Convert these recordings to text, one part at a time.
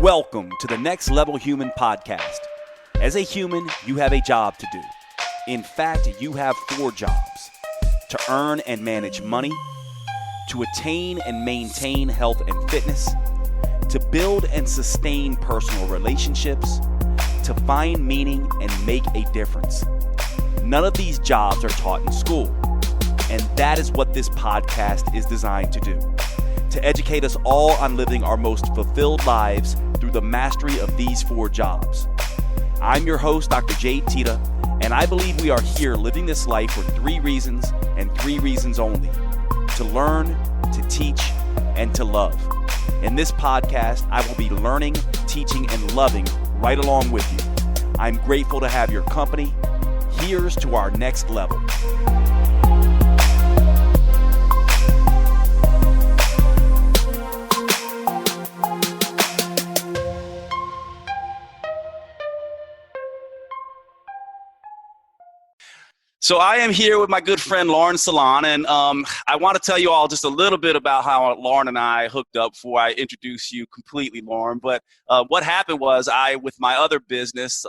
Welcome to the Next Level Human podcast. As a human, you have a job to do. In fact, you have 4 jobs: to earn and manage money, to attain and maintain health and fitness, to build and sustain personal relationships, to find meaning and make a difference. None of these jobs are taught in school, and that is what this podcast is designed to do: to educate us all on living our most fulfilled lives through the mastery of these 4 jobs. I'm your host, Dr. Jade Teta, and I believe we are here living this life for 3 reasons and 3 reasons only: to learn, to teach, and to love. In this podcast, I will be learning, teaching, and loving right along with you. I'm grateful to have your company. Here's to our next level. So I am here with my good friend Lauren Salaun, and I want to tell you all just a little bit about how Lauren and I hooked up before I introduce you completely, Lauren. But what happened was with my other business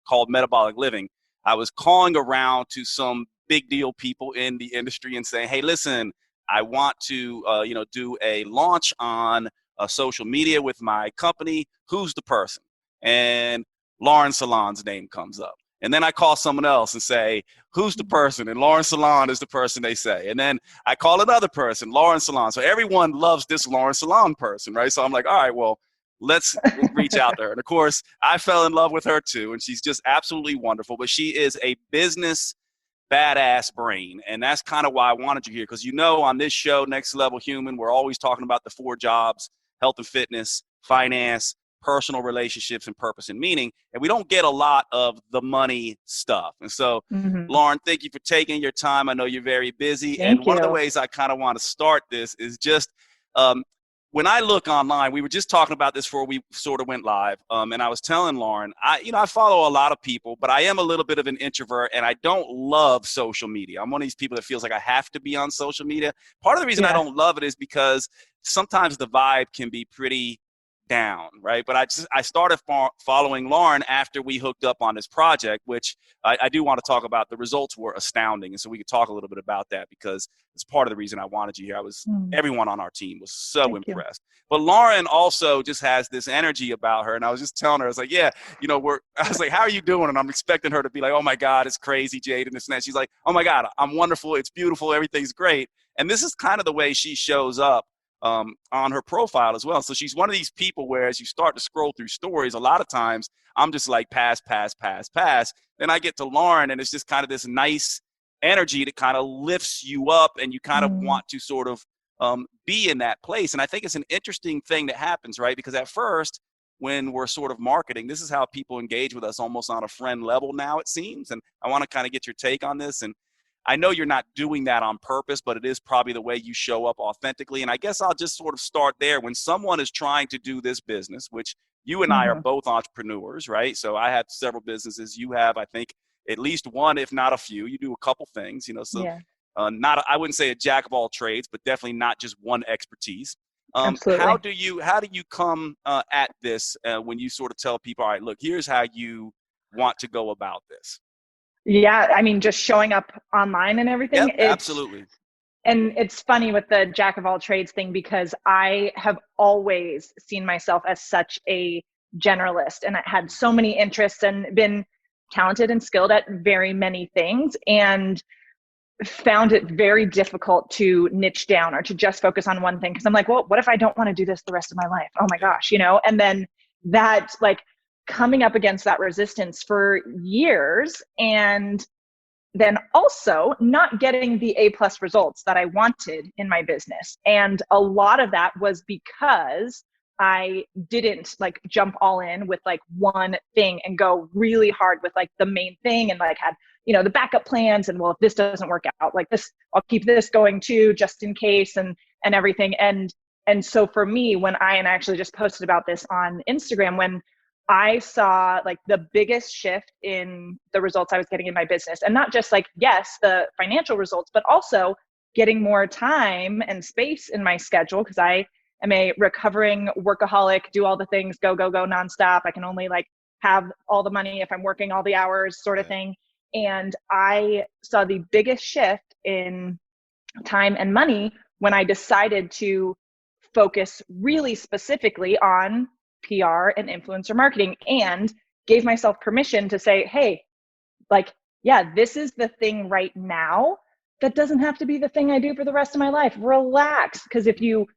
called Metabolic Living, I was calling around to some big deal people in the industry and saying, hey, listen, I want to do a launch on social media with my company. Who's the person? And Lauren Salaun's name comes up. And then I call someone else and say, who's the person? And Lauren Salaun is the person they say. And then I call another person, Lauren Salaun. So everyone loves this Lauren Salaun person, right? So I'm like, all right, well, let's reach out to her. And of course, I fell in love with her too. And she's just absolutely wonderful. But she is a business badass brain. And that's kind of why I wanted you here. Because on this show, Next Level Human, we're always talking about the 4 jobs: health and fitness, finance, personal relationships, and purpose and meaning. And we don't get a lot of the money stuff. And so, Lauren, thank you for taking your time. I know you're very busy. Thank One of the you. ways I kind of want to start this is just when I look online, we were just talking about this before we sort of went live. And I was telling Lauren, I follow a lot of people, but I am a little bit of an introvert and I don't love social media. I'm one of these people that feels like I have to be on social media. Part of the reason I don't love it is because sometimes the vibe can be pretty down, right? But I started following Lauren after we hooked up on this project, which I do want to talk about. The results were astounding, and so we could talk a little bit about that because it's part of the reason I wanted you here. Everyone on our team was so impressed. But Lauren also just has this energy about her, and I was just telling her, I was like, I was like, how are you doing? And I'm expecting her to be like, oh my God, it's crazy, Jade, and this and that. She's like, oh my God, I'm wonderful, it's beautiful, everything's great. And this is kind of the way she shows up on her profile as well. So she's one of these people where as you start to scroll through stories, a lot of times I'm just like pass. Then I get to Lauren and it's just kind of this nice energy that kind of lifts you up and you kind of want to sort of be in that place. And I think it's an interesting thing that happens, right? Because at first, when we're sort of marketing, this is how people engage with us almost on a friend level now, it seems. And I want to kind of get your take on this. And I know you're not doing that on purpose, but it is probably the way you show up authentically. And I guess I'll just sort of start there. When someone is trying to do this business, which you and I are both entrepreneurs, right? So I have several businesses. You have, I think, at least one, if not a few. You do a couple things, I wouldn't say a jack of all trades, but definitely not just one expertise. Absolutely. How do you come at this when you sort of tell people, all right, look, here's how you want to go about this? Yeah, I mean, just showing up online and everything. Yep, absolutely. And it's funny with the jack of all trades thing because I have always seen myself as such a generalist and I had so many interests and been talented and skilled at very many things and found it very difficult to niche down or to just focus on one thing. Because I'm like, well, what if I don't want to do this the rest of my life? Oh my gosh, And then that coming up against that resistance for years and then also not getting the A+ results that I wanted in my business. And a lot of that was because I didn't jump all in with one thing and go really hard with the main thing and had, the backup plans and well, if this doesn't work out like this, I'll keep this going too, just in case and everything. And so for me, when I actually just posted about this on Instagram, when I saw the biggest shift in the results I was getting in my business, and not just yes, the financial results, but also getting more time and space in my schedule because I am a recovering workaholic, do all the things, go nonstop. I can only like have all the money if I'm working all the hours sort of thing. And I saw the biggest shift in time and money when I decided to focus really specifically on PR and influencer marketing, and gave myself permission to say, hey, like, yeah, this is the thing right now. That doesn't have to be the thing I do for the rest of my life. Relax. Because if you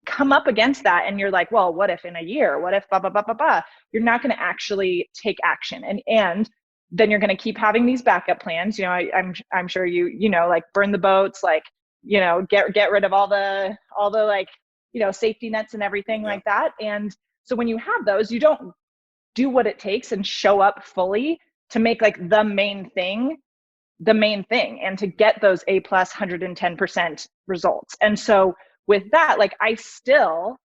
come up against that and you're like, well, what if in a year? What if blah, blah, blah, blah, blah? You're not going to actually take action. And then you're going to keep having these backup plans. You know, I'm sure you know, like burn the boats, like, you know, get rid of all the like, you know, safety nets and everything like that. And so when you have those, you don't do what it takes and show up fully to make like the main thing and to get those A+ 110% results. And so with that, like, I still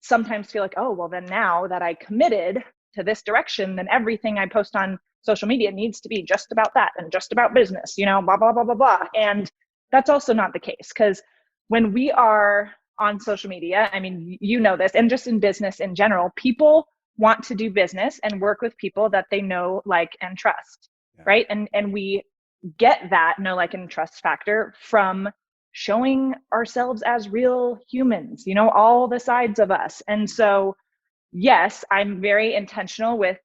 sometimes feel like, oh, well, then now that I committed to this direction, then everything I post on social media needs to be just about that and just about business, you know, blah, blah, blah, blah, blah. And that's also not the case, because when we are on social media, I mean, you know this, and just in business in general, people want to do business and work with people that they know, like, and trust, right? And we get that know, like, and trust factor from showing ourselves as real humans, you know, all the sides of us. And so, yes, I'm very intentional with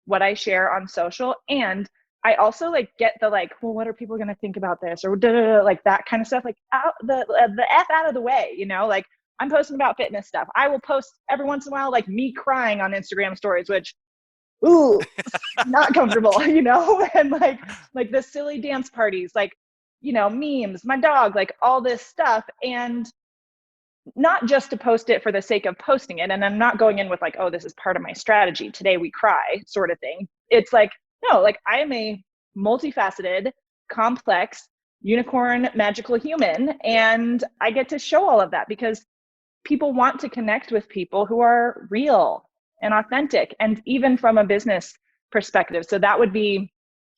what I share on social. And I also like get the like, well, what are people going to think about this, or like that kind of stuff, like out the F out of the way, you know, like I'm posting about fitness stuff. I will post every once in a while, like me crying on Instagram stories, which, ooh, not comfortable, you know, and like the silly dance parties, like, you know, memes, my dog, like all this stuff. And not just to post it for the sake of posting it. And I'm not going in with like, oh, this is part of my strategy, today we cry sort of thing. It's like, no, like I am a multifaceted, complex, unicorn, magical human. And I get to show all of that because people want to connect with people who are real and authentic, and even from a business perspective. So that would be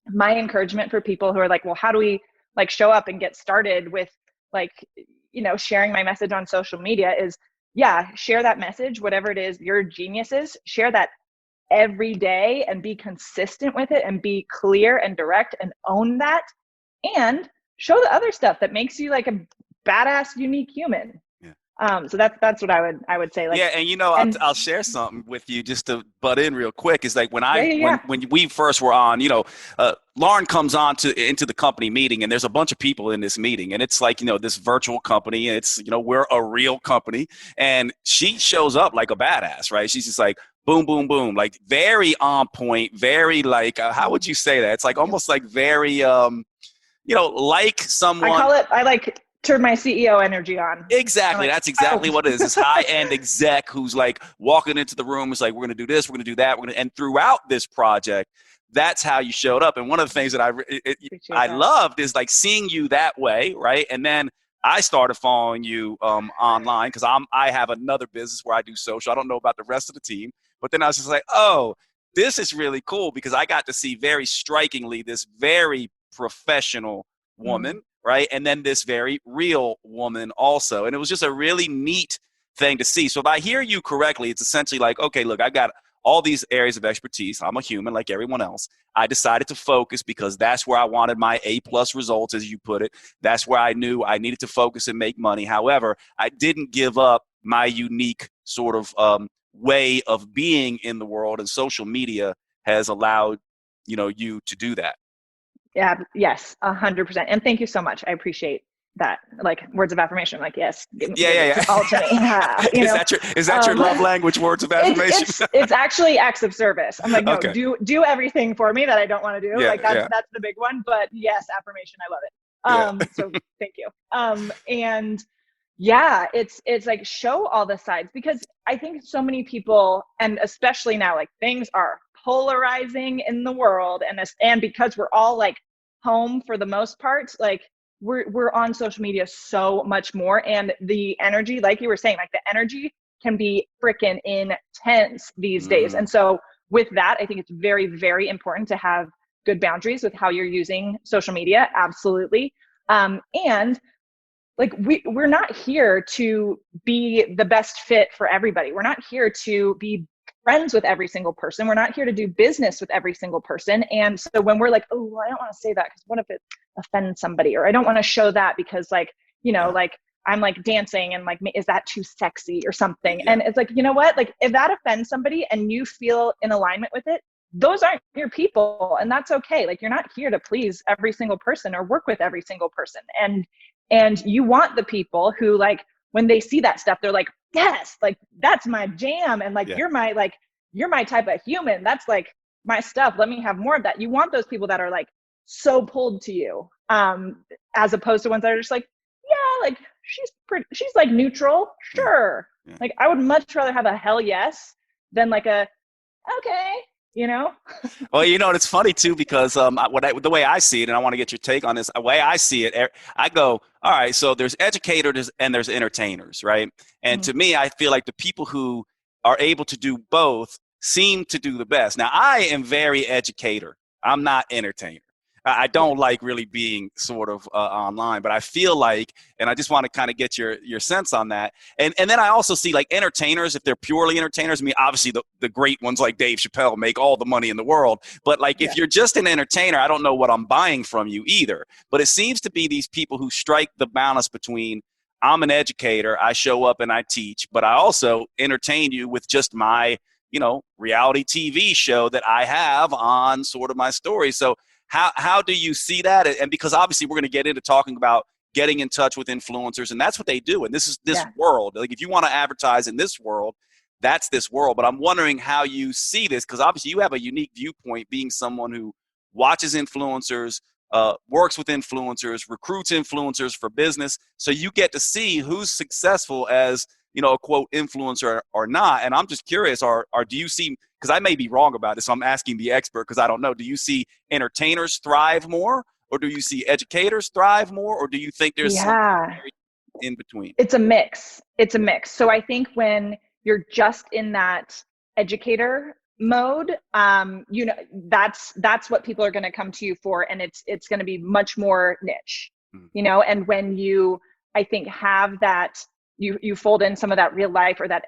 my encouragement for people who are like, well, how do we like show up and get started with like, you know, sharing my message on social media? Is, yeah, share that message, whatever it is your genius is, share that every day and be consistent with it and be clear and direct and own that, and show the other stuff that makes you like a badass, unique human. So that's what I would say. Like, yeah, and you know, I'll share something with you just to butt in real quick. Is like when we first were on, you know, Lauren comes on into the company meeting, and there's a bunch of people in this meeting, and it's like, you know, this virtual company, and it's, you know, we're a real company, and she shows up like a badass, right? She's just like boom, boom, boom, like very on point, very like how would you say that? It's like almost like very you know, like someone. I like turn my CEO energy on. Exactly. Like, that's exactly what it is. This high-end exec who's like walking into the room is like, we're going to do this, we're going to do that. And throughout this project, that's how you showed up. And one of the things that I loved is like seeing you that way, right? And then I started following you online because I have another business where I do social. I don't know about the rest of the team, but then I was just like, oh, this is really cool because I got to see very strikingly this very professional woman. Right. And then this very real woman also. And it was just a really neat thing to see. So if I hear you correctly, it's essentially like, okay, look, I got all these areas of expertise. I'm a human like everyone else. I decided to focus because that's where I wanted my A+ results, as you put it. That's where I knew I needed to focus and make money. However, I didn't give up my unique sort of way of being in the world, and social media has allowed, you know, you to do that. Yeah. Yes. 100%. And thank you so much. I appreciate that. Like words of affirmation. Like, yes. All to me. Yeah, is that your love language, words of affirmation? It's actually acts of service. I'm like, no, okay. do everything for me that I don't want to do. Yeah, like that's the big one. But yes, affirmation. I love it. So thank you. And yeah, it's like show all the sides, because I think so many people, and especially now, like things are polarizing in the world, and because we're all like home for the most part, like we're on social media so much more, and the energy, like you were saying, like the energy can be freaking intense these days. And so with that, I think it's very, very important to have good boundaries with how you're using social media. Absolutely. And like we're not here to be the best fit for everybody. We're not here to be friends with every single person. We're not here to do business with every single person. And so when we're like, oh, well, I don't want to say that because what if it offends somebody? Or I don't want to show that because like, you know, like I'm like dancing and like, is that too sexy or something? And it's like, you know what? Like if that offends somebody and you feel in alignment with it, those aren't your people, and that's okay. Like you're not here to please every single person or work with every single person. And you want the people who like, when they see that stuff, they're like, yes, like that's my jam. And like, you're my type of human. That's like my stuff. Let me have more of that. You want those people that are like so pulled to you, as opposed to ones that are just like, yeah, like she's like neutral. Sure. Like I would much rather have a hell yes than like a, okay, you know? Well, you know, it's funny too, because the way I see it, and I want to get your take on this, the way I see it, I go, all right, so there's educators and there's entertainers, right? And to me, I feel like the people who are able to do both seem to do the best. Now, I am very educator. I'm not entertainer. I don't like really being sort of online, but I feel like, and I just want to kind of get your sense on that. And then I also see like entertainers, if they're purely entertainers, I mean, obviously the great ones like Dave Chappelle make all the money in the world. But like if you're just an entertainer, I don't know what I'm buying from you either. But it seems to be these people who strike the balance between I'm an educator, I show up and I teach, but I also entertain you with just my, you know, reality TV show that I have on sort of my story. So how do you see that? And because obviously we're going to get into talking about getting in touch with influencers, and that's what they do. And this is this world. Like if you want to advertise in this world, that's this world. But I'm wondering how you see this, because obviously you have a unique viewpoint being someone who watches influencers, works with influencers, recruits influencers for business. So you get to see who's successful as, you know, a quote influencer or not. And I'm just curious, do you see, because I may be wrong about this, so I'm asking the expert because I don't know, do you see entertainers thrive more, or do you see educators thrive more, or do you think there's something in between? It's a mix. It's a mix. So I think when you're just in that educator mode, you know, that's what people are going to come to you for, and it's going to be much more niche, you know. And when you, I think, have that, you fold in some of that real life or that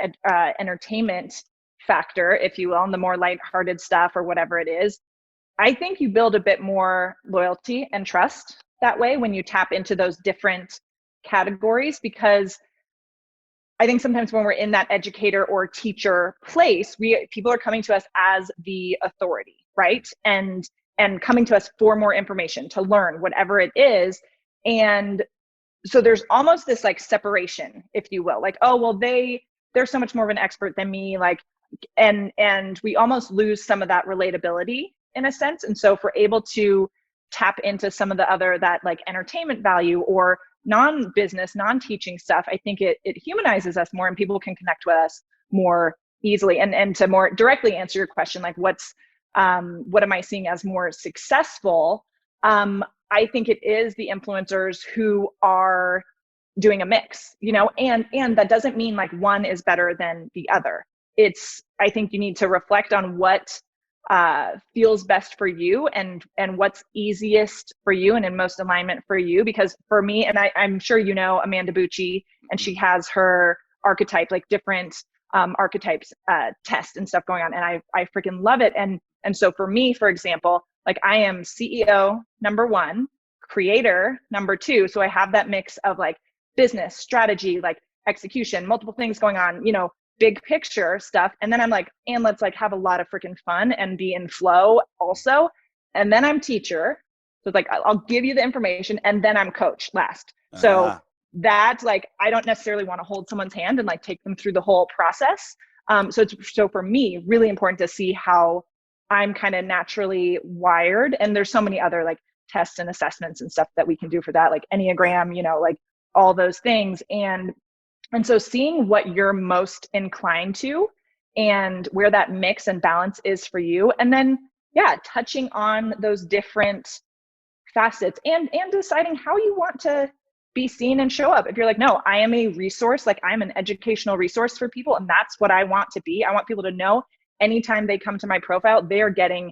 entertainment factor, if you will, and the more lighthearted stuff or whatever it is, I think you build a bit more loyalty and trust that way when you tap into those different categories. Because I think sometimes when we're in that educator or teacher place, people are coming to us as the authority, right? And coming to us for more information, to learn whatever it is. And so there's almost this like separation, if you will, like, oh, well, they're so much more of an expert than me, like, and we almost lose some of that relatability in a sense. And so if we're able to tap into some of the other, that like entertainment value or non-business, non-teaching stuff, I think it humanizes us more, and people can connect with us more easily. And to more directly answer your question, like what am I seeing as more successful? I think it is the influencers who are doing a mix, you know, and that doesn't mean like one is better than the other. I think you need to reflect on what feels best for you and what's easiest for you and in most alignment for you. Because for me, and I'm sure you know Amanda Bucci, and she has her archetype, like different archetypes test and stuff going on, and I freaking love it. And so for me, for example, like I am CEO number 1, creator number 2. So I have that mix of like business strategy, like execution, multiple things going on, you know, big picture stuff. And then I'm like, and let's like have a lot of freaking fun and be in flow also. And then I'm teacher. So it's like, I'll give you the information, and then I'm coach last. So that, like, I don't necessarily want to hold someone's hand and like take them through the whole process. So for me, really important to see how I'm kind of naturally wired. And there's so many other like tests and assessments and stuff that we can do for that, like Enneagram, you know, like all those things. And so seeing what you're most inclined to and where that mix and balance is for you. And then, touching on those different facets and deciding how you want to be seen and show up. If you're like, no, I am a resource, like I'm an educational resource for people, and that's what I want to be. I want people to know anytime they come to my profile, they're getting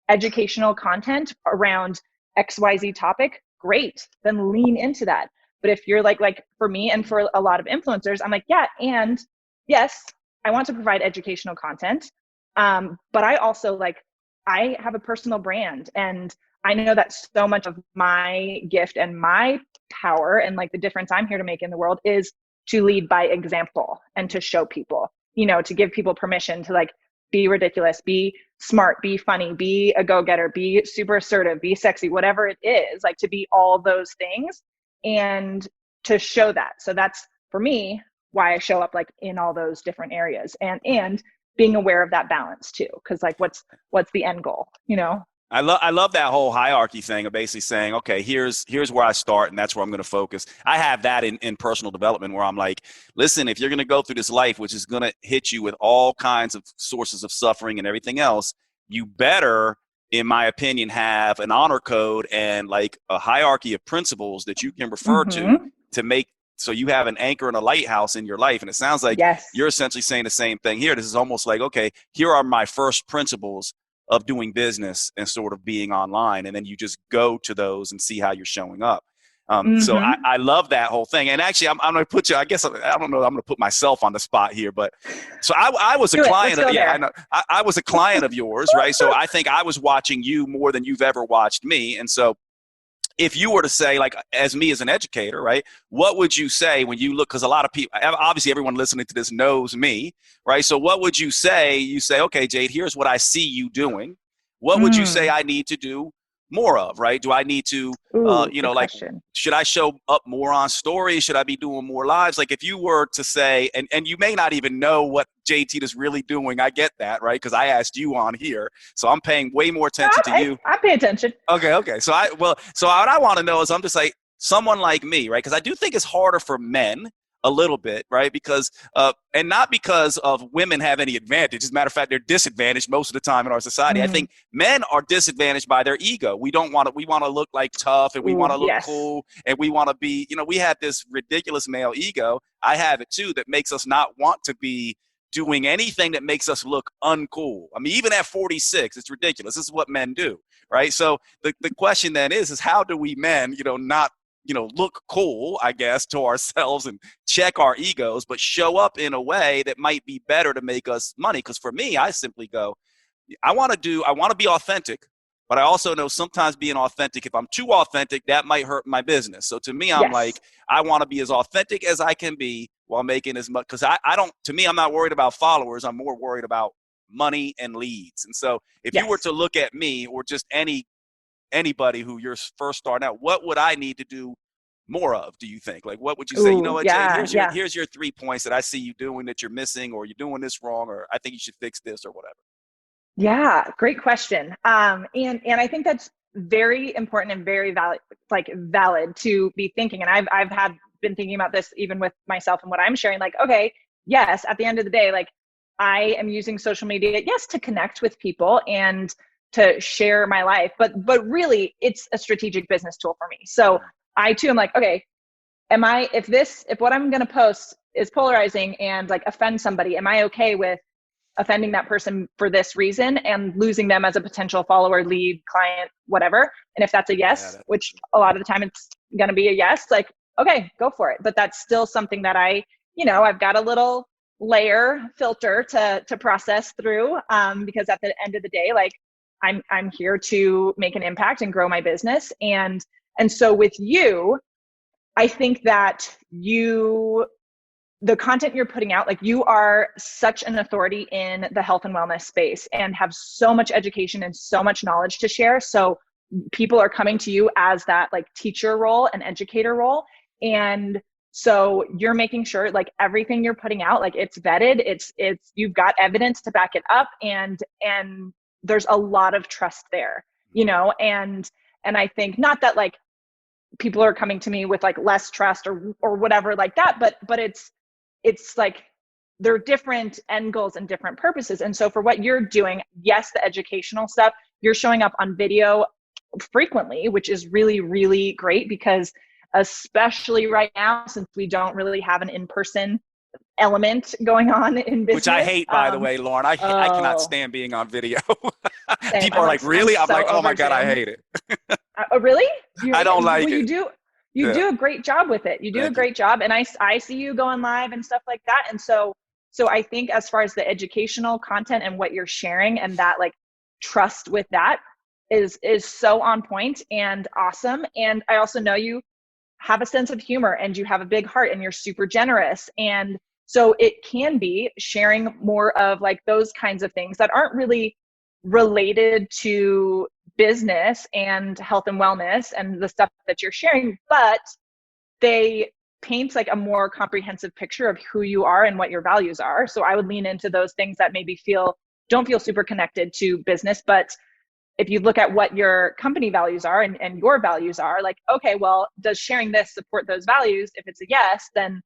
educational content around XYZ topic. Great. Then lean into that. But if you're like for me and for a lot of influencers, I'm like, yeah, and yes, I want to provide educational content. But I also I have a personal brand, and I know that so much of my gift and my power and like the difference I'm here to make in the world is to lead by example and to show people, to give people permission to like be ridiculous, be smart, be funny, be a go-getter, be super assertive, be sexy, whatever it is, like to be all those things and to show that. So that's for me why I show up like in all those different areas, and being aware of that balance too. Cause like what's the end goal, I love that whole hierarchy thing of basically saying, okay, here's where I start, and that's where I'm going to focus. I have that in personal development where I'm like, listen, if you're going to go through this life, which is going to hit you with all kinds of sources of suffering and everything else, you better, in my opinion, have an honor code and like a hierarchy of principles that you can refer to make so you have an anchor and a lighthouse in your life. And it sounds like you're essentially saying the same thing here. This is almost like, okay, here are my first principles of doing business and sort of being online. And then you just go to those and see how you're showing up. So I love that whole thing. And actually, I'm going to put you, I guess, I don't know, I'm going to put myself on the spot here, but so I was a client of, I know, I was a client of yours, right? So I think I was watching you more than you've ever watched me. And so if you were to say, like, as me as an educator, right, what would you say when you look, because a lot of people, obviously everyone listening to this knows me, right? So what would you say? You say, okay, Jade, here's what I see you doing. What would you say I need to do more of, right? Do I need to, should I show up more on stories? Should I be doing more lives? Like if you were to say, and you may not even know what Jade Teta is really doing. I get that, right? Because I asked you on here. So I'm paying way more attention to you. I pay attention. Okay. So what I want to know is I'm just like someone like me, right? Because I do think it's harder for men a little bit, right? Because, and not because of women have any advantage. As a matter of fact, they're disadvantaged most of the time in our society. I think men are disadvantaged by their ego. We want to look like tough, and we want to look cool, and we want to be, we have this ridiculous male ego. I have it too, that makes us not want to be doing anything that makes us look uncool. I mean, even at 46, it's ridiculous. This is what men do, right? So the question then is how do we men, not look cool, I guess, to ourselves and check our egos, but show up in a way that might be better to make us money. Because for me, I simply go, I want to be authentic, but I also know sometimes being authentic, if I'm too authentic, that might hurt my business. So to me, I'm like, I want to be as authentic as I can be while making as much, because I'm not worried about followers. I'm more worried about money and leads. And so if you were to look at me or just anybody who you're first starting out, what would I need to do more of, do you think? Like, what would you say, Jade, here's your 3 points that I see you doing that you're missing, or you're doing this wrong, or I think you should fix this or whatever? Yeah, great question. And I think that's very important and very valid to be thinking. And I've been thinking about this even with myself and what I'm sharing, like, okay, yes, at the end of the day, like I am using social media, yes, to connect with people and to share my life, but really it's a strategic business tool for me. So I too am like, okay, if what I'm going to post is polarizing and like offend somebody, am I okay with offending that person for this reason and losing them as a potential follower, lead, client, whatever? And if that's a yes, which a lot of the time it's going to be a yes, like, okay, go for it. But that's still something that I've got a little layer filter to process through, because at the end of the day, like I'm here to make an impact and grow my business. And so with you, I think that the content you're putting out, like you are such an authority in the health and wellness space and have so much education and so much knowledge to share. So people are coming to you as that like teacher role and educator role. And so you're making sure like everything you're putting out, like it's vetted, it's you've got evidence to back it up, and there's a lot of trust there, and I think not that like people are coming to me with like less trust or whatever like that, but it's like there are different end goals and different purposes. And so for what you're doing, yes, the educational stuff, you're showing up on video frequently, which is really, really great, because especially right now, since we don't really have an in-person element going on in business. Which I hate, by the way, Lauren. I cannot stand being on video. People are like, really? I'm like, oh my God, I hate it. Really? I don't like it. You do? you do a great job with it. You do a great job. And I see you going live and stuff like that. And so I think as far as the educational content and what you're sharing and that like trust with that is so on point and awesome. And I also know you have a sense of humor and you have a big heart and you're super generous. And so it can be sharing more of like those kinds of things that aren't really related to business and health and wellness and the stuff that you're sharing, but they paint like a more comprehensive picture of who you are and what your values are. So I would lean into those things that maybe don't feel super connected to business, but if you look at what your company values are and your values are, like, okay, well, does sharing this support those values? If it's a yes, then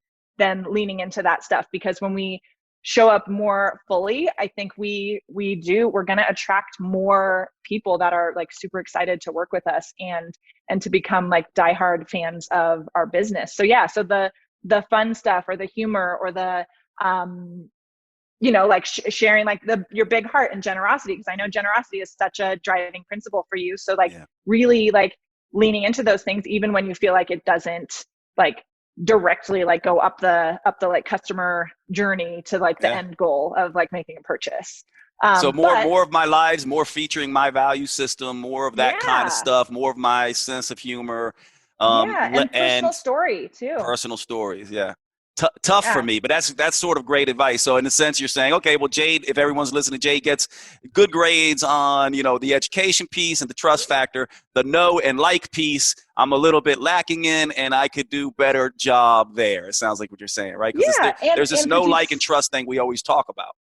leaning into that stuff, because when we show up more fully, I think we're going to attract more people that are like super excited to work with us and to become like diehard fans of our business. So yeah, so the fun stuff or the humor or the, like sharing like your big heart and generosity, because I know generosity is such a driving principle for you. So like really like leaning into those things, even when you feel like it doesn't like directly like go up the like customer journey to like the end goal of like making a purchase. So more of my lives, more featuring my value system, more of that kind of stuff, more of my sense of humor. And personal story too. Personal stories, tough for me, but that's sort of great advice. So in a sense, you're saying, okay, well, Jade, if everyone's listening, Jade gets good grades on, the education piece and the trust factor. The know and like piece, I'm a little bit lacking in, and I could do better job there. It sounds like what you're saying, right? Because there's this know, like, and trust thing we always talk about.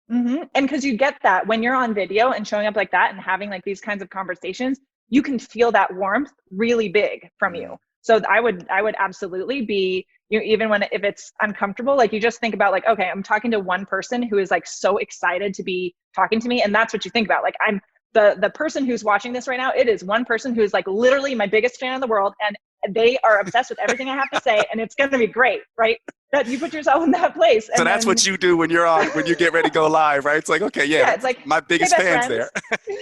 Mm-hmm. And because you get that when you're on video and showing up like that and having like these kinds of conversations, you can feel that warmth really big from you. So I would absolutely be, even if it's uncomfortable, like you just think about like, okay, I'm talking to one person who is like so excited to be talking to me. And that's what you think about. Like I'm the person who's watching this right now. It is one person who is like literally my biggest fan in the world. And they are obsessed with everything I have to say. And it's going to be great, right? That you put yourself in that place. So that's what you do when you get ready to go live, right? It's like, okay, it's like my biggest fans there.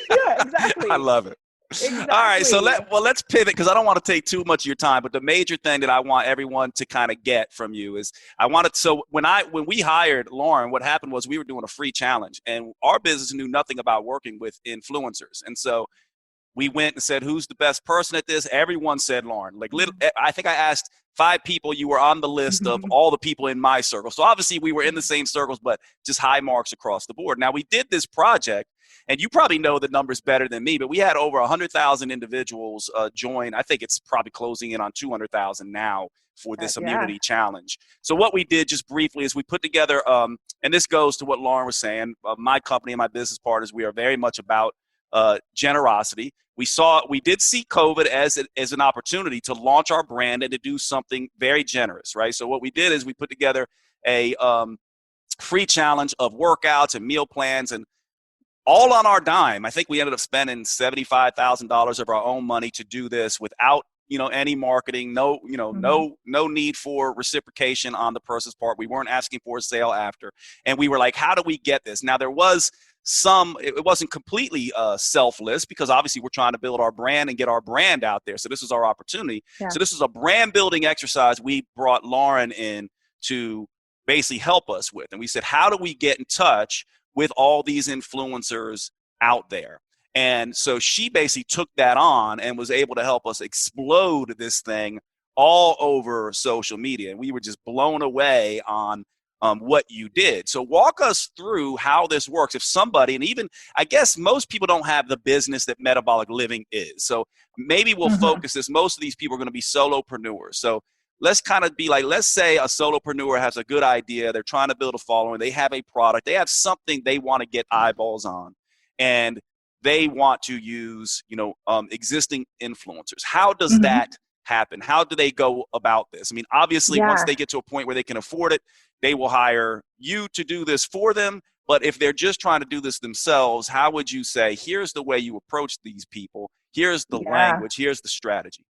Yeah, exactly. I love it. Exactly. All right, so let's pivot, because I don't want to take too much of your time. But the major thing that I want everyone to kind of get from you is so when we hired Lauren, what happened was we were doing a free challenge, and our business knew nothing about working with influencers, and so we went and said, who's the best person at this? Everyone said Lauren. I think I asked 5 people. You were on the list of all the people in my circle. So obviously we were in the same circles, but just high marks across the board. Now we did this project, and you probably know the numbers better than me, but we had over 100,000 individuals join. I think it's probably closing in on 200,000 now for this immunity challenge. So what we did just briefly is we put together, and this goes to what Lauren was saying, my company and my business partners, we are very much about generosity. We did see COVID as an opportunity to launch our brand and to do something very generous, right? So what we did is we put together a free challenge of workouts and meal plans, and all on our dime. I think we ended up spending $75,000 of our own money to do this without any marketing, no need for reciprocation on the person's part. We weren't asking for a sale after, and we were like, how do we get this? Now there was it wasn't completely selfless, because obviously we're trying to build our brand and get our brand out there. So this was our opportunity. So this was a brand building exercise we brought Lauren in to basically help us with. And we said, how do we get in touch with all these influencers out there? And so she basically took that on and was able to help us explode this thing all over social media. And we were just blown away on what you did. So walk us through how this works. If somebody, and even I guess most people don't have the business that Metabolic Living is. So maybe we'll focus this. Most of these people are going to be solopreneurs. So let's kind of be like, let's say a solopreneur has a good idea. They're trying to build a following. They have a product. They have something they want to get eyeballs on, and they want to use, existing influencers. How does that happen? How do they go about this? I mean, obviously, once they get to a point where they can afford it, they will hire you to do this for them. But if they're just trying to do this themselves, how would you say, here's the way you approach these people? Here's the language. Here's the strategy.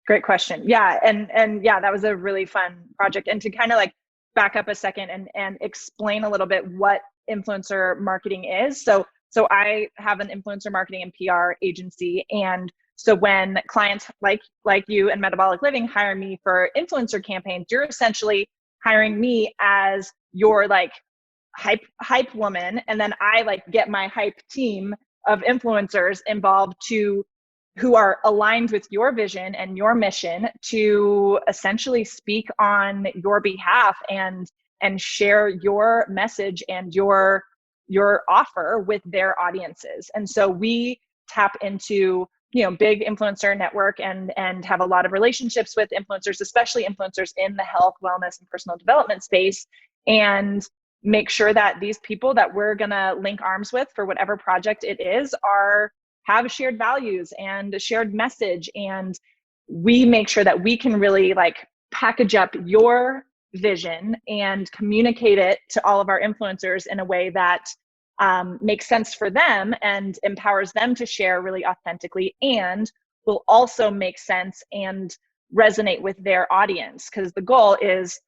Great question. Yeah. And yeah, that was a really fun project. And to kind of like back up a second and explain a little bit what influencer marketing is. So I have an influencer marketing and PR agency. And So when clients like you and Metabolic Living hire me for influencer campaigns, you're essentially hiring me as your like hype woman, and then I like get my hype team of influencers involved who are aligned with your vision and your mission to essentially speak on your behalf and share your message and your offer with their audiences. And so we tap into, you know, big influencer network and have a lot of relationships with influencers, especially influencers in the health, wellness, and personal development space, and make sure that these people that we're going to link arms with for whatever project it is have shared values and a shared message. And we make sure that we can really like package up your vision and communicate it to all of our influencers in a way that makes sense for them and empowers them to share really authentically, and will also make sense and resonate with their audience. Because the goal is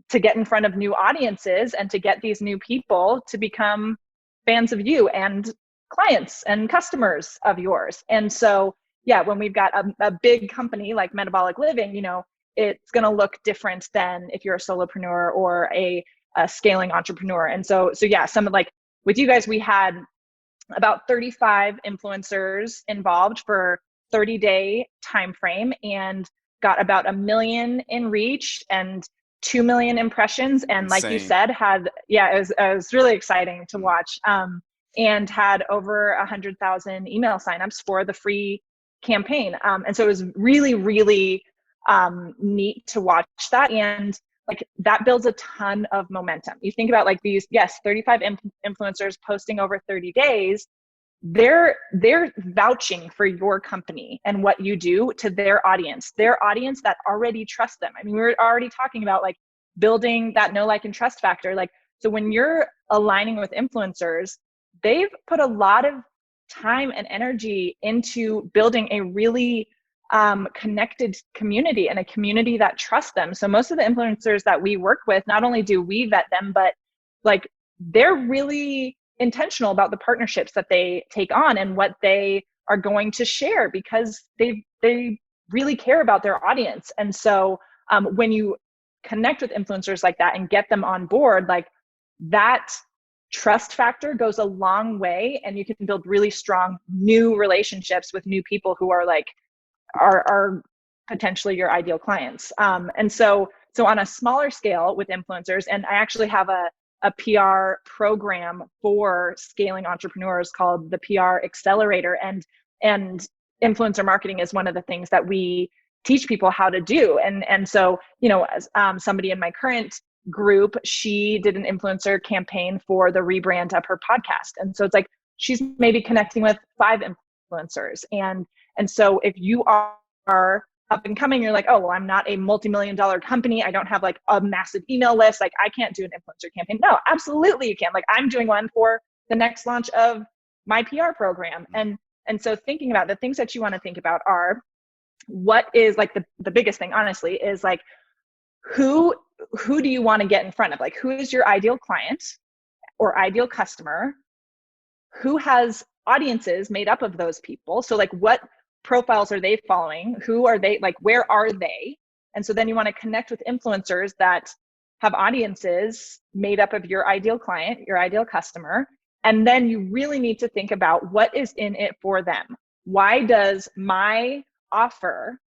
to get in front of new audiences and to get these new people to become fans of you and clients and customers of yours. And so, yeah, when we've got a big company like Metabolic Living, you know, it's going to look different than if you're a solopreneur or a scaling entrepreneur. And so yeah, some of like with you guys, we had about 35 influencers involved for 30-day time frame and got about 1 million in reach and 2 million impressions. And like you said, it was really exciting to watch. And had over 100,000 email signups for the free campaign. And so it was really, really neat to watch that. And like that builds a ton of momentum. You think about like these, 35 influencers posting over 30 days, they're vouching for your company and what you do to their audience that already trust them. I mean, we were already talking about like building that know, like, and trust factor. Like, so when you're aligning with influencers, they've put a lot of time and energy into building a really connected community and a community that trusts them. So most of the influencers that we work with, not only do we vet them, but like they're really intentional about the partnerships that they take on and what they are going to share, because they really care about their audience. And so when you connect with influencers like that and get them on board, like that trust factor goes a long way, and you can build really strong new relationships with new people who are like are potentially your ideal clients. And so on a smaller scale with influencers, and I actually have a PR program for scaling entrepreneurs called the PR Accelerator, and influencer marketing is one of the things that we teach people how to do. And so, you know, as somebody in my current group, she did an influencer campaign for the rebrand of her podcast. And so it's like, she's maybe connecting with 5 influencers. And so if you are up and coming, you're like, oh, well, I'm not a multi-million-dollar company. I don't have like a massive email list. Like I can't do an influencer campaign. No, absolutely you can. Like I'm doing one for the next launch of my PR program. And so thinking about the things that you want to think about are, what is like the biggest thing, honestly, is like, who do you want to get in front of? Like, who is your ideal client or ideal customer? Who has audiences made up of those people? So like, what profiles are they following? Who are they? Like, where are they? And so then you want to connect with influencers that have audiences made up of your ideal client, your ideal customer. And then you really need to think about what is in it for them. Why does my offer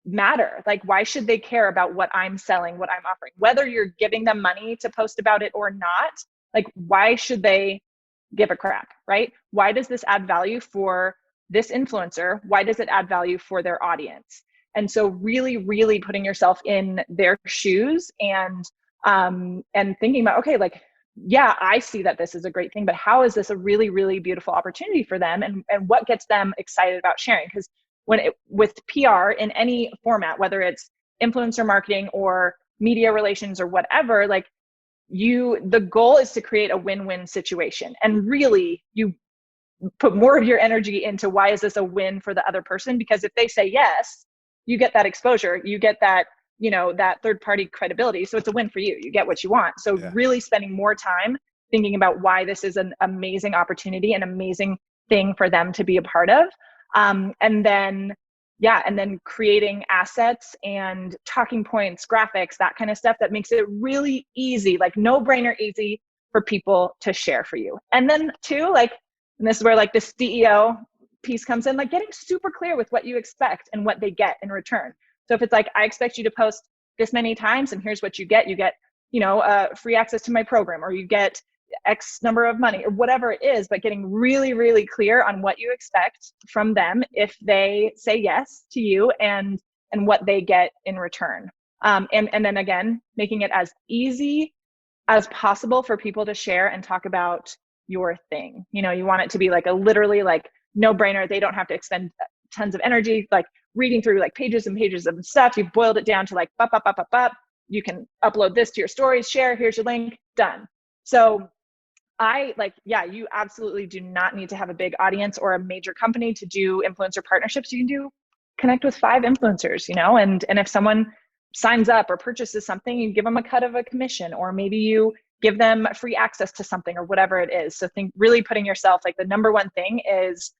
matter? Like, why should they care about what I'm selling, what I'm offering? Whether you're giving them money to post about it or not, like, why should they give a crap, right? Why does this add value for this influencer? Why does it add value for their audience? And so really, really putting yourself in their shoes and thinking about, okay, like, yeah, I see that this is a great thing, but how is this a really, really beautiful opportunity for them? And what gets them excited about sharing? Because with PR in any format, whether it's influencer marketing or media relations or whatever, like the goal is to create a win-win situation. And really you put more of your energy into, why is this a win for the other person? Because if they say yes, you get that exposure, you get that, you know, that third party credibility. So it's a win for you. You get what you want. So really spending more time thinking about why this is an amazing opportunity, an amazing thing for them to be a part of. And then, yeah, and then creating assets and talking points, graphics, that kind of stuff that makes it really easy, like no brainer easy for people to share for you. And then two, like, and this is where like the CEO piece comes in, like getting super clear with what you expect and what they get in return. So if it's like, I expect you to post this many times and here's what you get, free access to my program, or you get X number of money, or whatever it is, but getting really, really clear on what you expect from them if they say yes to you, and what they get in return. And then again, making it as easy as possible for people to share and talk about your thing. You want it to be like a literally like no brainer. They don't have to expend tons of energy, like reading through like pages and pages of stuff. You've boiled it down to like, you can upload this to your stories, share, here's your link, done. So you absolutely do not need to have a big audience or a major company to do influencer partnerships. You can connect with 5 influencers, and if someone signs up or purchases something, you give them a cut of a commission, or maybe you give them free access to something, or whatever it is. So think really putting yourself, like the number one thing is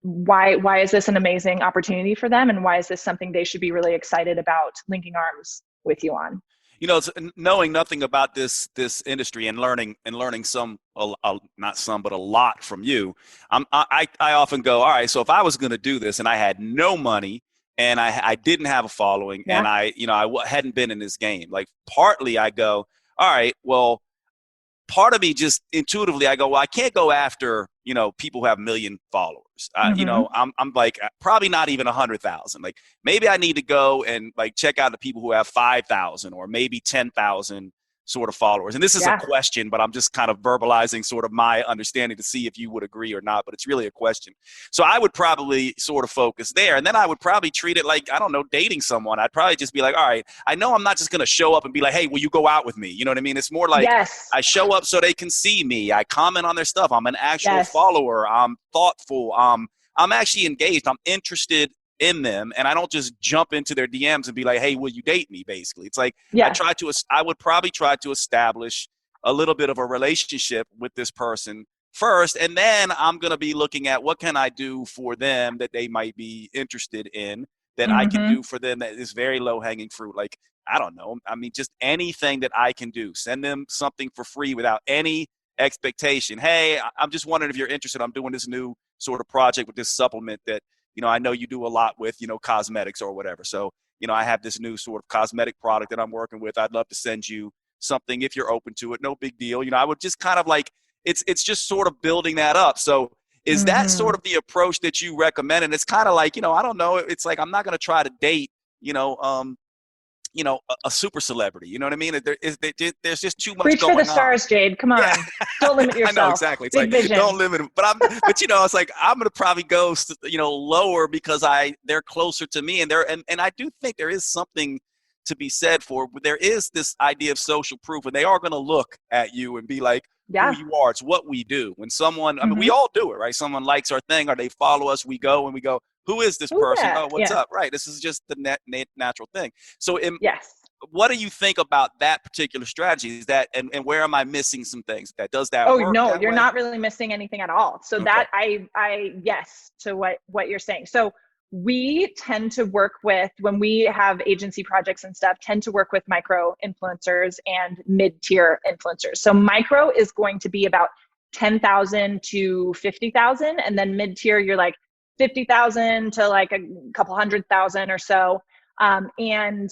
why is this an amazing opportunity for them? And why is this something they should be really excited about linking arms with you on? It's knowing nothing about this industry and learning some, not some, but a lot from you. I often go, all right, so if I was going to do this and I had no money and I didn't have a following, and I hadn't been in this game, like partly I go, all right, well, part of me just intuitively, I go, well, I can't go after, people who have 1 million followers. I'm like, probably not even 100,000. Like maybe I need to go and like check out the people who have 5,000 or maybe 10,000 sort of followers. And this is a question, but I'm just kind of verbalizing sort of my understanding to see if you would agree or not, but it's really a question. So I would probably sort of focus there. And then I would probably treat it like, I don't know, dating someone. I'd probably just be like, all right, I know I'm not just going to show up and be like, hey, will you go out with me? You know what I mean? It's more like I show up so they can see me. I comment on their stuff. I'm an actual follower. I'm thoughtful. I'm actually engaged. I'm interested in them, and I don't just jump into their DMs and be like, hey, will you date me? Basically, it's like I would probably try to establish a little bit of a relationship with this person first, and then I'm going to be looking at what can I do for them that they might be interested in, that I can do for them that is very low hanging fruit. Like, I don't know, I mean, just anything that I can do. Send them something for free without any expectation. Hey, I'm just wondering if you're interested. I'm doing this new sort of project with this supplement that I know you do a lot with, cosmetics or whatever. So, I have this new sort of cosmetic product that I'm working with. I'd love to send you something if you're open to it. No big deal. I would just kind of like, it's just sort of building that up. So is that sort of the approach that you recommend? And it's kind of like, I don't know. It's like, I'm not going to try to date, a super celebrity. You know what I mean? There's just too much Preach going on. For the stars, Jade. Come on. Don't limit yourself. I know, exactly. It's Big like, vision. don't limit them. But it's like, I'm going to probably go, lower because they're closer to me. And I do think there is something to be said for, there is this idea of social proof, and they are going to look at you and be like, who you are. It's what we do. When someone, I mean, we all do it, right? Someone likes our thing or they follow us, we go and we go, who is this person? Oh, what's up? Right. This is just the natural thing. So what do you think about that particular strategy? Is that, and where am I missing some things? Does that work? No, you're not really missing anything at all. So that yes to what you're saying. So we tend to work with, when we have agency projects and stuff, tend to work with micro influencers and mid-tier influencers. So micro is going to be about 10,000 to 50,000. And then mid-tier, you're like 50,000 to like a couple 100,000 or so. And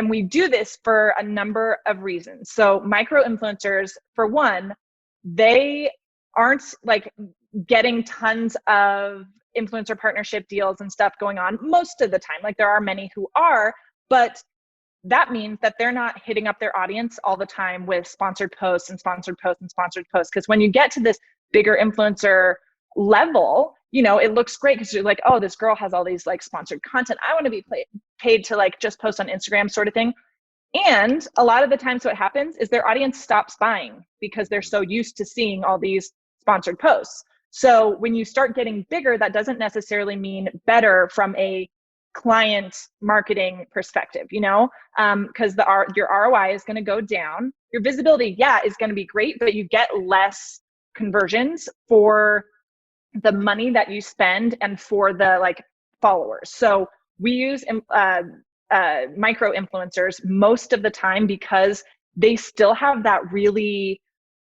we do this for a number of reasons. So micro influencers, for one, they aren't like getting tons of influencer partnership deals and stuff going on most of the time. Like there are many who are, but that means that they're not hitting up their audience all the time with sponsored posts and sponsored posts and sponsored posts. Because when you get to this bigger influencer level, it looks great because you're like, oh, this girl has all these like sponsored content. I want to be paid to like just post on Instagram sort of thing. And a lot of the times what happens is their audience stops buying because they're so used to seeing all these sponsored posts. So when you start getting bigger, that doesn't necessarily mean better from a client marketing perspective, because your ROI is going to go down. Your visibility, is going to be great, but you get less conversions for the money that you spend and for the like followers. So we use micro influencers most of the time because they still have that really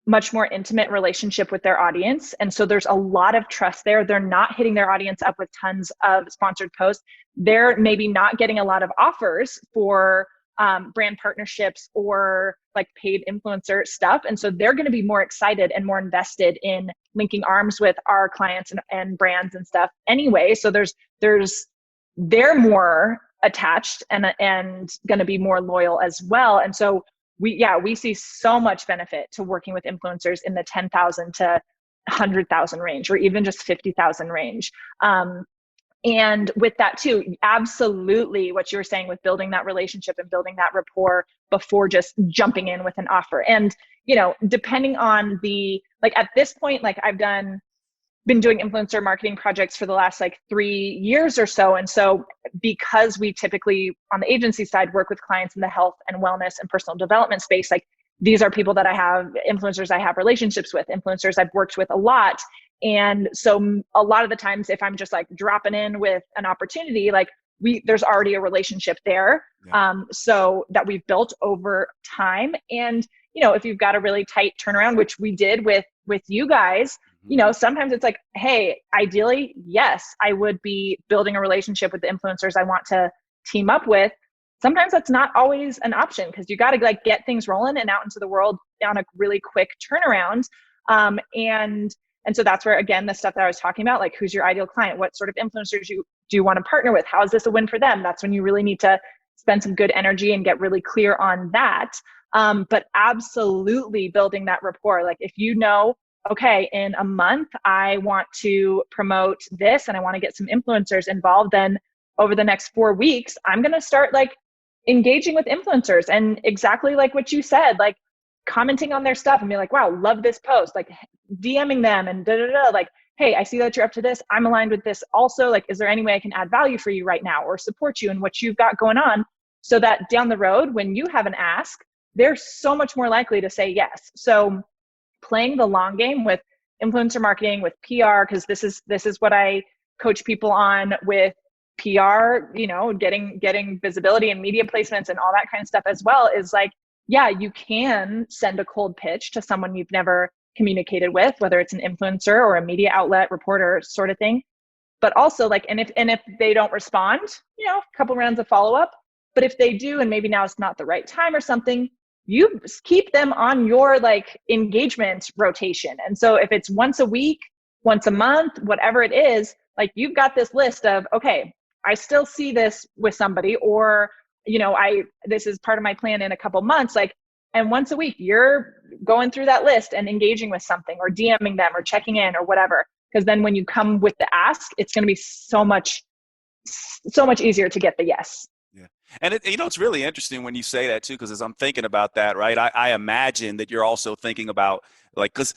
much more intimate relationship with their audience. And so there's a lot of trust there. They're not hitting their audience up with tons of sponsored posts. They're maybe not getting a lot of offers for brand partnerships or like paid influencer stuff. And so they're going to be more excited and more invested in linking arms with our clients and brands and stuff anyway. So they're more attached and going to be more loyal as well. And so we see so much benefit to working with influencers in the 10,000 to 100,000 range, or even just 50,000 range. And with that too, absolutely what you're saying with building that relationship and building that rapport before just jumping in with an offer. And, depending on like at this point, like I've been doing influencer marketing projects for the last like 3 years or so. And so because we typically on the agency side work with clients in the health and wellness and personal development space, like these are people that influencers I have relationships with, influencers I've worked with a lot. And so a lot of the times if I'm just like dropping in with an opportunity, like there's already a relationship there. So that we've built over time. And, if you've got a really tight turnaround, which we did with you guys, sometimes it's like, hey, ideally, yes, I would be building a relationship with the influencers I want to team up with. Sometimes that's not always an option because you got to like get things rolling and out into the world on a really quick turnaround. And so that's where, again, the stuff that I was talking about, like who's your ideal client? What sort of influencers do you want to partner with? How is this a win for them? That's when you really need to spend some good energy and get really clear on that. But absolutely building that rapport. Like if okay, in a month, I want to promote this and I want to get some influencers involved, then over the next 4 weeks, I'm going to start like engaging with influencers and exactly like what you said, like commenting on their stuff and be like, wow, love this post, like DMing them and like, hey, I see that you're up to this. I'm aligned with this also. Like, is there any way I can add value for you right now or support you in what you've got going on? So that down the road, when you have an ask, they're so much more likely to say yes. So playing the long game with influencer marketing, with PR, because this is what I coach people on with PR, getting visibility and media placements and all that kind of stuff as well, is like, yeah, you can send a cold pitch to someone you've never communicated with, whether it's an influencer or a media outlet, reporter sort of thing. But also like, and if they don't respond, a couple rounds of follow-up. But if they do, and maybe now it's not the right time or something, you keep them on your like engagement rotation. And so if it's once a week, once a month, whatever it is, like you've got this list of, okay, I still see this with somebody, or, this is part of my plan in a couple months, like, and once a week you're going through that list and engaging with something or DMing them or checking in or whatever. Because then when you come with the ask, it's going to be so much easier to get the yes. Yeah. And it's really interesting when you say that too, because as I'm thinking about that, right, I imagine that you're also thinking about like, because,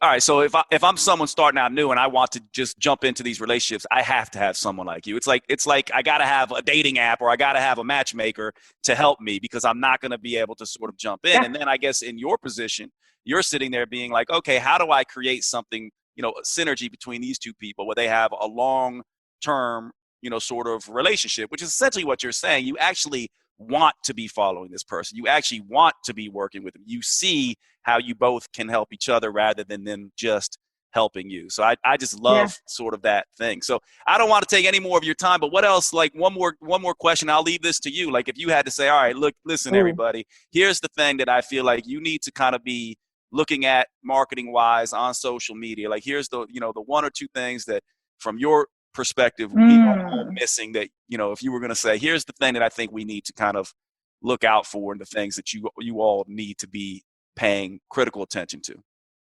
all right, so if I'm someone starting out new and I want to just jump into these relationships, I have to have someone like you. It's like I got to have a dating app or I got to have a matchmaker to help me because I'm not going to be able to sort of jump in. Yeah. And then I guess in your position, you're sitting there being like, okay, how do I create something, a synergy between these two people where they have a long-term sort of relationship, which is essentially what you're saying. You actually want to be following this person. You actually want to be working with them. You see how you both can help each other rather than them just helping you. So I just love sort of that thing. So I don't want to take any more of your time, but what else, like one more question. I'll leave this to you. Like if you had to say, all right, look, listen, everybody, here's the thing that I feel like you need to kind of be looking at marketing wise on social media. Like here's the, the one or two things that from your perspective we are missing that, if you were going to say, here's the thing that I think we need to kind of look out for and the things that you all need to be paying critical attention to.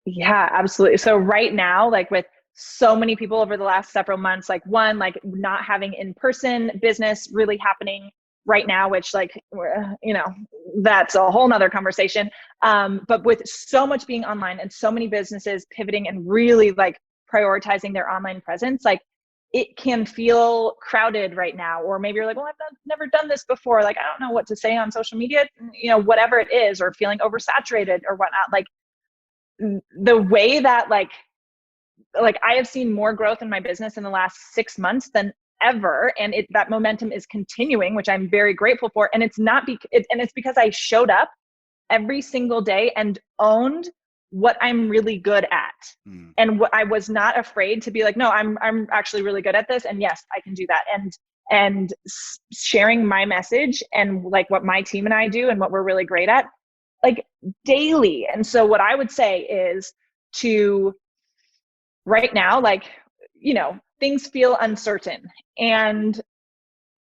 Yeah, absolutely. So right now, like with so many people over the last several months, like one, like not having in-person business really happening right now, which like, that's a whole nother conversation. But with so much being online and so many businesses pivoting and really like prioritizing their online presence, like it can feel crowded right now. Or maybe you're like, well, I've never done this before. Like, I don't know what to say on social media, whatever it is, or feeling oversaturated or whatnot. Like the way that like like I have seen more growth in my business in the last 6 months than ever. And that momentum is continuing, which I'm very grateful for. And it's because I showed up every single day and owned what I'm really good at. And what I was not afraid to be like, no, I'm actually really good at this. And yes, I can do that. And sharing my message and like what my team and I do and what we're really great at, like daily. And so what I would say is to right now, like, things feel uncertain and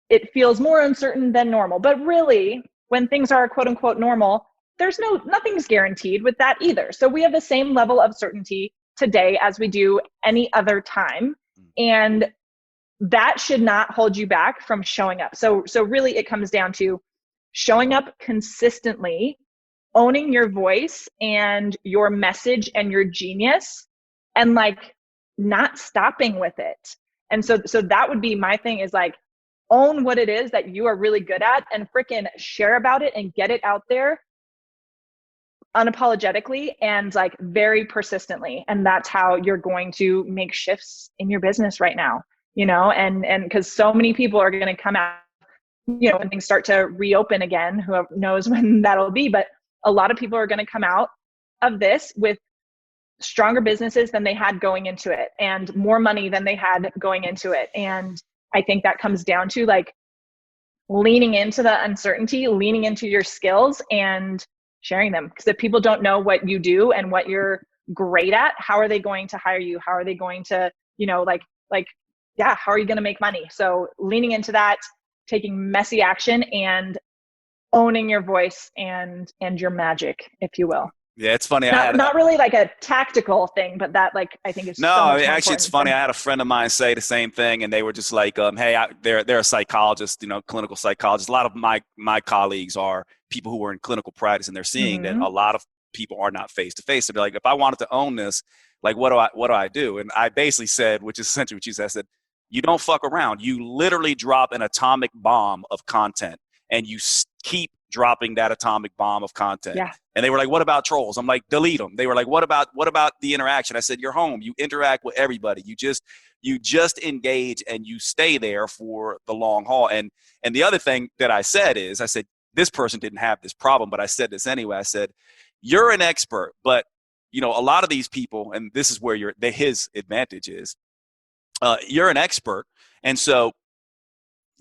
it feels more uncertain than normal, but really when things are quote unquote normal, nothing's guaranteed with that either. So we have the same level of certainty today as we do any other time. And that should not hold you back from showing up. So really it comes down to showing up consistently, owning your voice and your message and your genius, and like not stopping with it. And so that would be my thing, is like, own what it is that you are really good at and freaking share about it and get it out there unapologetically and like very persistently. And that's how you're going to make shifts in your business right now, and because so many people are going to come out, when things start to reopen again, who knows when that'll be, but a lot of people are going to come out of this with stronger businesses than they had going into it and more money than they had going into it. And I think that comes down to like leaning into the uncertainty, leaning into your skills and sharing them. Because if people don't know what you do and what you're great at, how are they going to hire you? How are they going to, how are you going to make money? So leaning into that, taking messy action and owning your voice and your magic, if you will. Yeah, it's funny. Not really like a tactical thing, but that like I think is no. So much more actually, it's funny. I had a friend of mine say the same thing, and they were just like, "Hey, they're a psychologist, clinical psychologist. A lot of my colleagues are people who are in clinical practice, and they're seeing that a lot of people are not face to face. So they're like, if I wanted to own this, like, what do I do? And I basically said, which is essentially what you said. I said, you don't fuck around. You literally drop an atomic bomb of content, and you keep dropping that atomic bomb of content. Yeah. And they were like, what about trolls? I'm like, delete them. They were like, what about the interaction? I said, you're home. You interact with everybody. You just engage and you stay there for the long haul. And the other thing that I said, this person didn't have this problem, but I said this anyway. I said, you're an expert, but a lot of these people, and this is where his advantage is, you're an expert. And so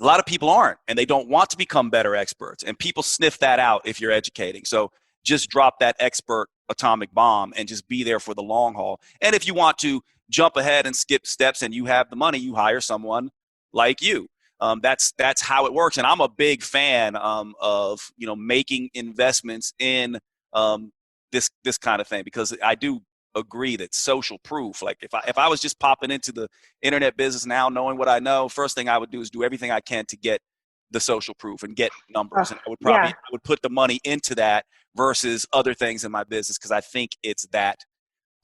a lot of people aren't, and they don't want to become better experts. And people sniff that out if you're educating. So just drop that expert atomic bomb and just be there for the long haul. And if you want to jump ahead and skip steps and you have the money, you hire someone like you. That's how it works. And I'm a big fan of making investments in this kind of thing, because I do agree that social proof, like if I was just popping into the internet business now, knowing what I know, first thing I would do is do everything I can to get the social proof and get numbers. And I would put the money into that versus other things in my business, because I think it's that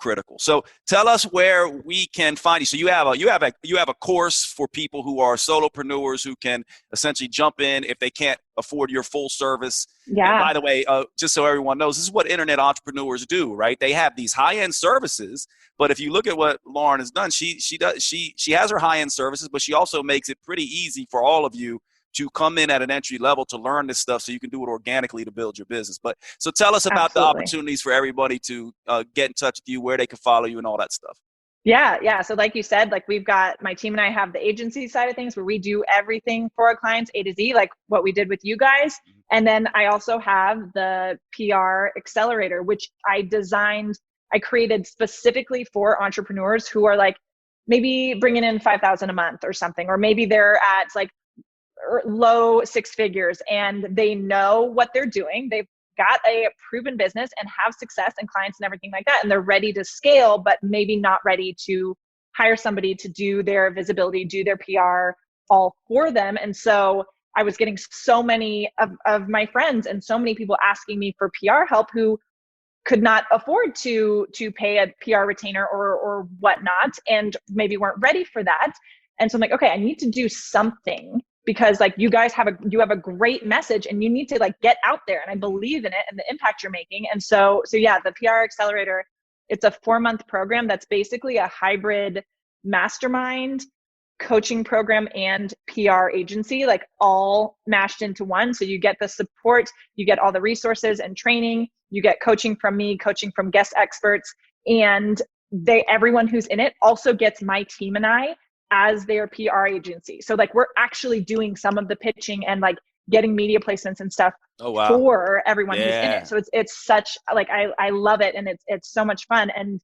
critical. So tell us where we can find you. So you have a course for people who are solopreneurs who can essentially jump in if they can't afford your full service. Yeah. And by the way, just so everyone knows, this is what internet entrepreneurs do, right? They have these high-end services, but if you look at what Lauren has done, she has her high-end services, but she also makes it pretty easy for all of you to come in at an entry level to learn this stuff so you can do it organically to build your business. But so tell us about the opportunities for everybody to get in touch with you, where they can follow you and all that stuff. Yeah. So like you said, like we've got, my team and I have the agency side of things where we do everything for our clients A to Z, like what we did with you guys. And then I also have the PR accelerator, which I created specifically for entrepreneurs who are like maybe bringing in 5,000 a month or something, or maybe they're at like low six figures and they know what they're doing. They've got a proven business and have success and clients and everything like that. And they're ready to scale, but maybe not ready to hire somebody to do their visibility, do their PR all for them. And so I was getting so many of my friends and so many people asking me for PR help who could not afford to pay a PR retainer or whatnot, and maybe weren't ready for that. And so I'm like, okay, I need to do something, because like you guys have a great message and you need to like get out there, and I believe in it and the impact you're making. And so yeah, the PR accelerator It's a 4-month program that's basically a hybrid mastermind, coaching program, and PR agency, like all mashed into one. So you get the support, you get all the resources and training, you get coaching from me, coaching from guest experts, and everyone who's in it also gets my team and I as their PR agency. So like we're actually doing some of the pitching and like getting media placements and stuff for everyone who's in it. So it's such like I love it, and it's so much fun, and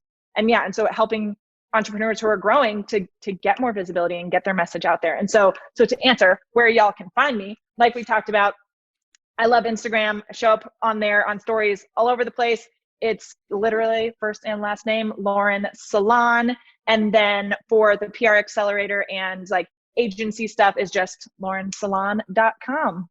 so helping entrepreneurs who are growing to get more visibility and get their message out there. And so to answer where y'all can find me, like we talked about, I love Instagram. I show up on there on stories all over the place. It's literally first and last name, Lauren Salaun. And then for the PR Accelerator and like agency stuff is just laurensalaun.com.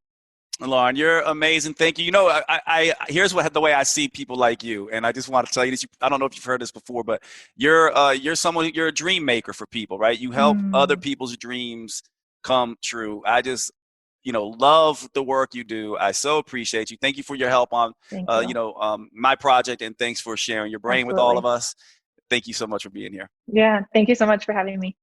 Lauren, you're amazing. Thank you. You know, I here's the way I see people like you, and I just want to tell you this. I don't know if you've heard this before, but you're a dream maker for people, right? You help other people's dreams come true. I just, love the work you do. I so appreciate you. Thank you for your help on, my project, and thanks for sharing your brain with all of us. Thank you so much for being here. Yeah, thank you so much for having me.